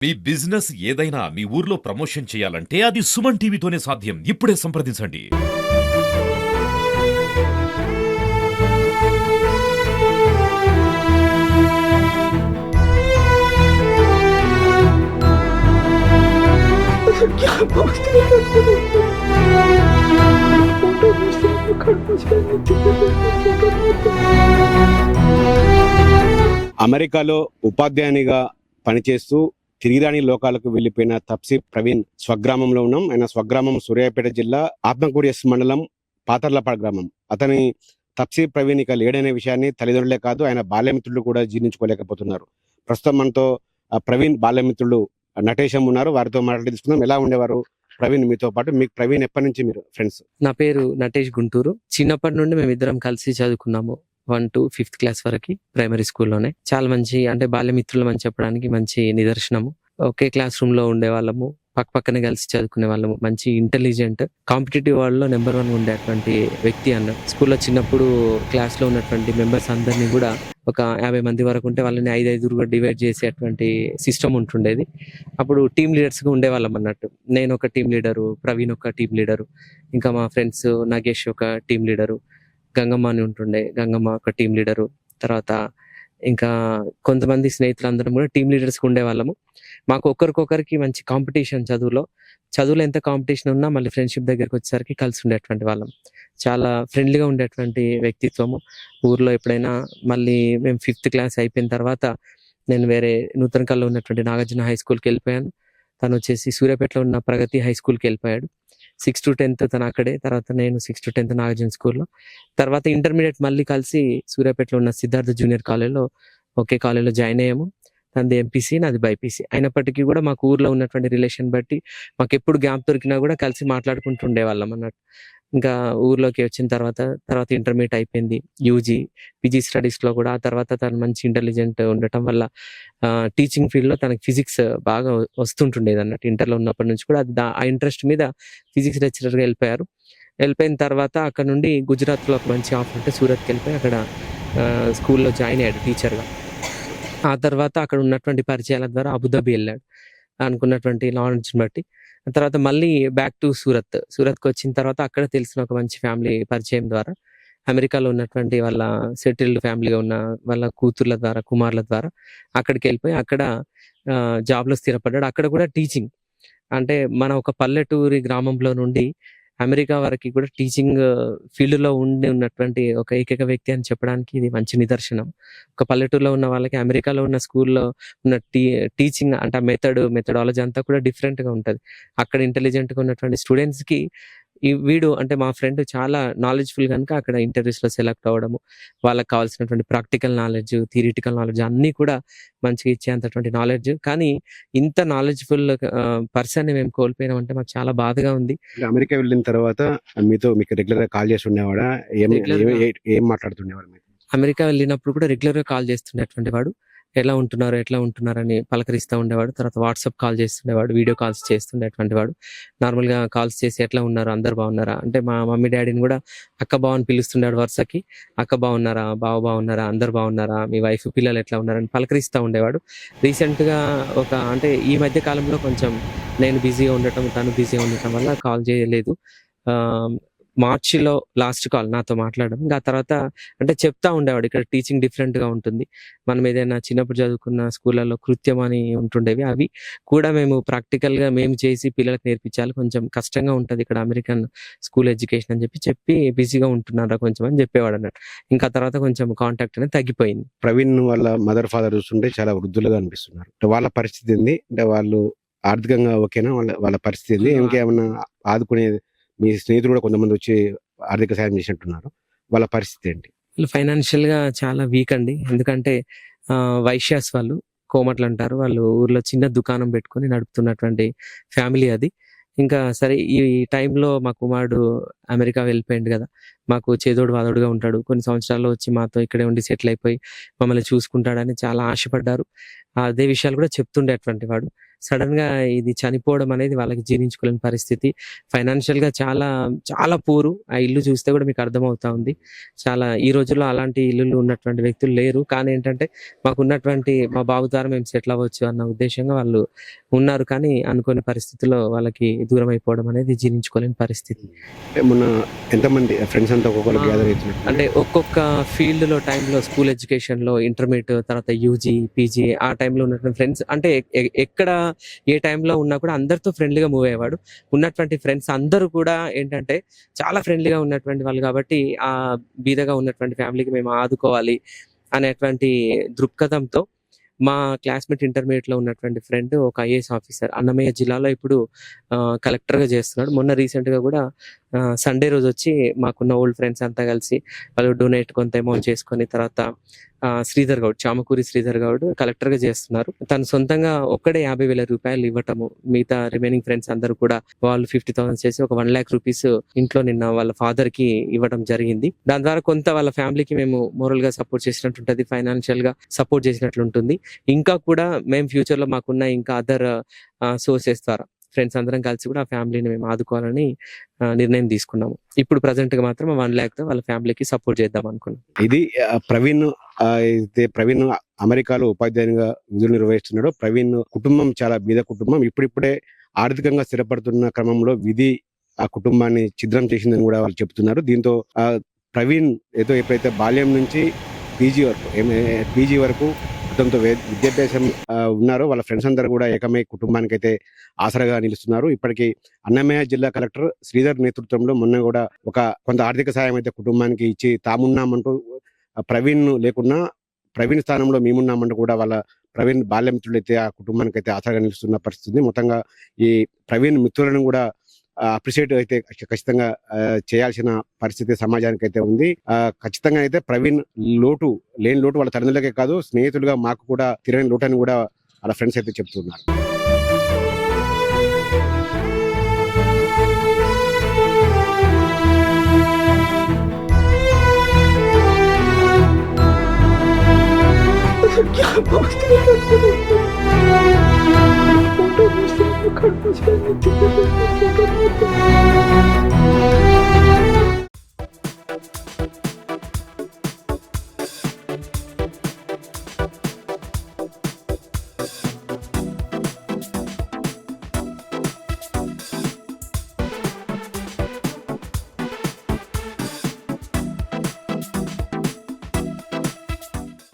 మీ business ఏదైనా మీ ఊర్లో promotion చేయాలంటే అది సుమన్ టీవీతోనే సాధ్యం. ఇప్పుడే సంప్రదించండి. क्या बात करते हो? फोटो मुझसे అమెరికాలో ఉపాధ్యాయునిగా పనిచేస్తూ తిరిగిరాని లోకాలకు వెళ్లిపోయిన తప్సీ ప్రవీణ్ స్వగ్రామంలో ఉన్నాం. ఆయన స్వగ్రామం సూర్యాపేట జిల్లా ఆత్మకూరు ఎస్ మండలం పాతర్లపాడు గ్రామం. అతని తప్సీ ప్రవీణ్ ఇక లేడనే విషయాన్ని తల్లిదండ్రులే కాదు ఆయన బాల్యమిత్రులు కూడా జీర్ణించుకోలేకపోతున్నారు. ప్రస్తుతం మనతో ప్రవీణ్ బాల్యమిత్రులు నటేశం ఉన్నారు. వారితో మాట్లాడి తీసుకుందాం. ఎలా ఉండేవారు ప్రవీణ్ మీతో పాటు? మీకు ప్రవీణ్ ఎప్పటి నుంచి మీరు ఫ్రెండ్స్? నా పేరు నటేష్ గుంటూరు. చిన్నప్పటి నుండి మేమిద్దరం కలిసి చదువుకున్నాము. 1 to 5th క్లాస్ వరకు ప్రైమరీ స్కూల్లోనే. చాలా మంచి అంటే బాల్యమిత్రులం అని చెప్పడానికి మంచి నిదర్శనము. ఒకే క్లాస్ రూమ్ లో ఉండేవాళ్ళము, పక్కనే కలిసి చదువుకునే వాళ్ళము. మంచి ఇంటెలిజెంట్, కాంపిటేటివ్ వరల్డ్ లో నెంబర్ 1 ఉండేటువంటి వ్యక్తి అన్న. స్కూల్లో చిన్నప్పుడు క్లాస్ లో ఉన్నటువంటి మెంబర్స్ అందరినీ కూడా ఒక 50 మంది వరకు ఉంటే వాళ్ళని 5 డివైడ్ చేసేటువంటి సిస్టమ్ ఉంటుండేది. అప్పుడు టీమ్ లీడర్స్ గా ఉండేవాళ్ళం అన్నట్టు. నేను ఒక టీం లీడరు, ప్రవీణ్ ఒక టీం లీడరు, ఇంకా మా ఫ్రెండ్స్ నాగేష్ ఒక టీం లీడరు, గంగమ్మ అని ఉంటుండే, గంగమ్మ ఒక టీం లీడరు, తర్వాత ఇంకా కొంతమంది స్నేహితులందరం కూడా టీం లీడర్స్ ఉండేవాళ్ళము. మాకు ఒకరికొకరికి మంచి కాంపిటీషన్ చదువులో ఎంత కాంపిటీషన్ ఉన్నా మళ్ళీ ఫ్రెండ్షిప్ దగ్గరికి వచ్చేసరికి కలిసి ఉండేటువంటి వాళ్ళం. చాలా ఫ్రెండ్లీగా ఉండేటువంటి వ్యక్తిత్వము. ఊర్లో ఎప్పుడైనా మళ్ళీ మేము 5th క్లాస్ అయిపోయిన తర్వాత నేను వేరే నూతనకల్లో ఉన్నటువంటి నాగార్జున హై స్కూల్కి వెళ్ళిపోయాను. తను వచ్చేసి సూర్యాపేటలో ఉన్న ప్రగతి హై స్కూల్కి వెళ్ళిపోయాడు. 6th to 10th తను అక్కడే, తర్వాత నేను 6th to 10th నాగార్జున స్కూల్లో. తర్వాత ఇంటర్మీడియట్ మళ్ళీ కలిసి సూర్యాపేటలో ఉన్న సిద్ధార్థ జూనియర్ కాలేజ్లో ఒకే కాలేజ్లో జాయిన్ అయ్యాము. తనది ఎంపీసీ, నాది బైపీసీ. అయినప్పటికీ కూడా మాకు ఊర్లో ఉన్నటువంటి రిలేషన్ బట్టి మాకు ఎప్పుడు గ్యాప్ దొరికినా కూడా కలిసి మాట్లాడుకుంటూ ఉండేవాళ్ళం అన్నట్టు. ఇంకా ఊర్లోకి వచ్చిన తర్వాత ఇంటర్మీడియట్ అయిపోయింది, యూజీ పీజీ స్టడీస్లో కూడా. ఆ తర్వాత తను మంచి ఇంటెలిజెంట్ ఉండటం వల్ల టీచింగ్ ఫీల్డ్లో తనకి ఫిజిక్స్ బాగా వస్తుంటుండేది అన్నట్టు. ఇంటర్లో ఉన్నప్పటి నుంచి కూడా ఆ ఇంట్రెస్ట్ మీద ఫిజిక్స్ లెక్చరర్గా వెళ్ళిపోయిన తర్వాత అక్కడ నుండి గుజరాత్లో ఒక మంచి ఆఫర్ ఉంటే సూరత్కి వెళ్ళిపోయి అక్కడ స్కూల్లో జాయిన్ అయ్యాడు టీచర్గా. ఆ తర్వాత అక్కడ ఉన్నటువంటి పరిచయాల ద్వారా అబుదాబి వెళ్ళాడు అనుకున్నటువంటి నాలెడ్జ్ని బట్టి. ఆ తర్వాత మళ్ళీ బ్యాక్ టు సూరత్కి వచ్చిన తర్వాత అక్కడ తెలిసిన ఒక మంచి ఫ్యామిలీ పరిచయం ద్వారా అమెరికాలో ఉన్నటువంటి వాళ్ళ సెటిల్డ్ ఫ్యామిలీగా ఉన్న వాళ్ళ కూతుర్ల ద్వారా, కుమారుల ద్వారా అక్కడికి వెళ్ళిపోయి అక్కడ జాబ్లో స్థిరపడ్డాడు. అక్కడ కూడా టీచింగ్ అంటే మన ఒక పల్లెటూరి గ్రామంలో నుండి అమెరికా వరకు కూడా టీచింగ్ ఫీల్డ్లో ఉన్నటువంటి ఒక ఏకైక వ్యక్తి అని చెప్పడానికి ఇది మంచి నిదర్శనం. ఒక పల్లెటూరులో ఉన్న వాళ్ళకి అమెరికాలో ఉన్న స్కూల్లో ఉన్న టీచింగ్ అంటే మెథడాలజీ అంతా కూడా డిఫరెంట్గా ఉంటుంది. అక్కడ ఇంటెలిజెంట్గా ఉన్నటువంటి స్టూడెంట్స్కి వీడు అంటే మా ఫ్రెండ్ చాలా నాలెడ్జ్ఫుల్ కనుక అక్కడ ఇంటర్వ్యూస్లో సెలెక్ట్ అవ్వడము, వాళ్ళకి కావాల్సినటువంటి ప్రాక్టికల్ నాలెడ్జ్, థియరిటికల్ నాలెడ్జ్ అన్నీ కూడా మంచిగా ఇచ్చేంతటువంటి నాలెడ్జ్. కానీ ఇంత నాలెడ్జ్ఫుల్ పర్సన్ని మేము కోల్పోయినామంటే మాకు చాలా బాధగా ఉంది. అమెరికా వెళ్ళిన తర్వాత మీకు రెగ్యులర్ గా కాల్ చేసి ఉండేవాడా? ఏం మాట్లాడుతుండేవాడు? అమెరికా వెళ్ళినప్పుడు కూడా రెగ్యులర్ గా కాల్ చేస్తుండేటువంటి వాడు. ఎట్లా ఉంటున్నారు అని పలకరిస్తూ ఉండేవాడు. తర్వాత వాట్సాప్ కాల్ చేస్తుండేవాడు, వీడియో కాల్స్ చేస్తుండేటువంటి వాడు. నార్మల్గా కాల్స్ చేసి ఎట్లా ఉన్నారు, అందరు బాగున్నారా అంటే మా మమ్మీ డాడీని కూడా అక్క బావ అని పిలుస్తుండేవాడు వరుసకి. అక్క బాగున్నారా, బావ బాగున్నారా, అందరు బాగున్నారా, మీ వైఫ్ పిల్లలు ఎట్లా ఉన్నారని పలకరిస్తూ ఉండేవాడు. రీసెంట్గా అంటే ఈ మధ్య కాలంలో కొంచెం నేను బిజీగా ఉండటం, తను బిజీగా ఉండటం వల్ల కాల్ చేయలేదు. మార్చిలో లాస్ట్ కాల్ నాతో మాట్లాడడం. ఆ తర్వాత అంటే చెప్తా ఉండేవాడు ఇక్కడ టీచింగ్ డిఫరెంట్ గా ఉంటుంది. మనం ఏదైనా చిన్నప్పుడు చదువుకున్న స్కూళ్ళలో కృత్యం అని ఉంటుండేవి, అవి కూడా మేము ప్రాక్టికల్ గా మేము చేసి పిల్లలకు నేర్పించాలి, కొంచెం కష్టంగా ఉంటది ఇక్కడ అమెరికన్ స్కూల్ ఎడ్యుకేషన్ అని చెప్పి బిజీగా ఉంటున్నారా కొంచెం అని చెప్పేవాడు అన్నట్టు. ఇంకా తర్వాత కొంచెం కాంటాక్ట్ అనేది తగ్గిపోయింది. ప్రవీణ్ వాళ్ళ మదర్ ఫాదర్ చూస్తుంటే చాలా వృద్ధులుగా అనిపిస్తున్నారు. వాళ్ళ పరిస్థితి ఏంది? అంటే వాళ్ళు ఆర్థికంగా ఓకేనా? వాళ్ళ పరిస్థితి ఏంది? ఇంకేమన్నా ఆదుకునే మీ స్నేహితులు కూడా కొంతమంది వచ్చి ఆర్థిక సాయం చేసినట్టున్నారు, వాళ్ళ పరిస్థితి ఏంటి? ఫైనాన్షియల్ గా చాలా వీక్ అండి. ఎందుకంటే వైశ్యాస్ వాళ్ళు, కోమట్లు అంటారు, వాళ్ళు ఊర్లో చిన్న దుకాణం పెట్టుకొని నడుపుతున్నటువంటి ఫ్యామిలీ అది. ఇంకా సరే ఈ టైంలో మా కుమారుడు అమెరికా వెళ్ళిపోయింది కదా, మాకు చేదోడు వాదోడుగా ఉంటాడు. కొన్ని సంవత్సరాల్లో వచ్చి మాతో ఇక్కడే ఉండి సెటిల్ అయిపోయి మమ్మల్ని చూసుకుంటాడని చాలా ఆశపడ్డారు. అదే విషయాలు కూడా చెప్తుండే అటువంటి వాడు. సడన్‌గా ఇది చనిపోవడం అనేది వాళ్ళకి జీర్ణించుకోలేని పరిస్థితి. ఫైనాన్షియల్‌గా చాలా, చాలా పూరు. ఆ ఇల్లు చూస్తే కూడా మీకు అర్థమవుతా ఉంది. చాలా ఈ రోజుల్లో అలాంటి ఇల్లులు ఉన్నటువంటి వ్యక్తులు లేరు. కానీ ఏంటంటే మాకున్నటువంటి మా బాబు ద్వారా మేము సెటిల్ అవ్వచ్చు అన్న ఉద్దేశంగా వాళ్ళు ఉన్నారు. కానీ అనుకోని పరిస్థితుల్లో వాళ్ళకి దూరం అయిపోవడం అనేది జీర్ణించుకోలేని పరిస్థితి. అంటే మొన్న ఎంతమంది ఫ్రెండ్స్ అంతా ఒక్కొక్కరు ఆ! గ్యాదర్ అవుతున్నారు? అంటే ఒక్కొక్క ఫీల్డ్‌లో టైంలో స్కూల్ ఎడ్యుకేషన్‌లో ఇంటర్మీడియేట్ తర్వాత యూజీ, పీజీ ఆ టైంలో ఉన్నటువంటి ఫ్రెండ్స్ అంటే ఎక్కడ ఏ టైంలో ఉన్నా కూడా అందరితో ఫ్రెండ్లీగా మూవ్ అయ్యేవాడు. ఉన్నటువంటి ఫ్రెండ్స్ అందరూ కూడా ఏంటంటే చాలా ఫ్రెండ్లీగా ఉన్నటువంటి వాళ్ళు కాబట్టి ఆ బీదగా ఉన్నటువంటి ఫ్యామిలీకి మేము ఆదుకోవాలి అనేటువంటి దృక్పథంతో మా క్లాస్మేట్ ఇంటర్మీడియట్‌లో ఉన్నటువంటి ఫ్రెండ్ ఒక ఐఏఎస్ ఆఫీసర్ అన్నమయ్య జిల్లాలో ఇప్పుడు కలెక్టర్‌గా చేస్తున్నాడు. మొన్న రీసెంట్‌గా కూడా సండే రోజు వచ్చి మాకున్న ఓల్డ్ ఫ్రెండ్స్ అంతా కలిసి వాళ్ళు డొనేట్ కొంత అమౌంట్ చేసుకొని తర్వాత శ్రీధర్ గౌడ్ చామకూరి శ్రీధర్ గౌడ్ కలెక్టర్‌గా చేస్తున్నారు. తను సొంతంగా ఒక్కడే 50,000 ఇవ్వటము. మిగతా రిమైనింగ్ ఫ్రెండ్స్ అందరూ కూడా వాళ్ళు 50,000 చేసి ఒక 1,00,000 రూపీస్ ఇంట్లో నిన్న వాళ్ళ ఫాదర్‌కి ఇవ్వడం జరిగింది. దాని ద్వారా కొంత వాళ్ళ ఫ్యామిలీకి మేము మోరల్‌గా సపోర్ట్ చేసినట్టు ఉంటది. ఫైనాన్షియల్‌గా సపోర్ట్ చేసినట్లు ఉంటుంది. ఇంకా కూడా మేము ఫ్యూచర్‌లో మాకున్న ఇంకా అదర్ సోర్సెస్ ద్వారా ఫ్రెండ్స్ అందరం కలిసి కూడా ఆ ఫ్యామిలీని మేము ఆదుకోవాలని నిర్ణయం తీసుకున్నాము. ఇప్పుడు ప్రెజెంట్‌గా మాత్రం 1,00,000తో వాళ్ళ ఫ్యామిలీకి సపోర్ట్ చేద్దాం అనుకున్నాం. ఇది అయితే ప్రవీణ్ అమెరికాలో ఉపాధ్యాయునిగా విధులు నిర్వహిస్తున్నాడు. ప్రవీణ్ కుటుంబం చాలా బీద కుటుంబం. ఇప్పుడిప్పుడే ఆర్థికంగా స్థిరపడుతున్న క్రమంలో విధి ఆ కుటుంబాన్ని ఛిద్రం చేసిందని కూడా వాళ్ళు చెప్తున్నారు. దీంతో ప్రవీణ్ ఎప్పుడైతే బాల్యం నుంచి పీజీ వరకు అతనితో విద్యాభ్యాసం ఉన్నారో వాళ్ళ ఫ్రెండ్స్ అందరూ కూడా ఏకమై కుటుంబానికి అయితే ఆసరాగా నిలుస్తున్నారు. ఇప్పటికీ అన్నమయ్య జిల్లా కలెక్టర్ శ్రీధర్ నేతృత్వంలో మొన్న కూడా కొంత ఆర్థిక సాయం అయితే కుటుంబానికి ఇచ్చి తామున్నామంటూ ప్రవీణ్ లేకున్నా ప్రవీణ్ స్థానంలో మేమున్నామంటూ కూడా వాళ్ళ ప్రవీణ్ బాల్య మిత్రులు అయితే ఆ కుటుంబానికి అయితే ఆసరాగా నిలుస్తున్న పరిస్థితి. మొత్తంగా ఈ ప్రవీణ్ మిత్రులను కూడా అప్రిషియేట్ అయితే ఖచ్చితంగా చేయాల్సిన పరిస్థితి సమాజానికి అయితే ఉంది. ఖచ్చితంగా అయితే ప్రవీణ్ లేని లోటు వాళ్ళ తల్లిదండ్రులకే కాదు స్నేహితులుగా మాకు కూడా తీరని లోటు అని కూడా వాళ్ళ ఫ్రెండ్స్ అయితే చెప్తున్నారు. क्या पोस्ट भी करते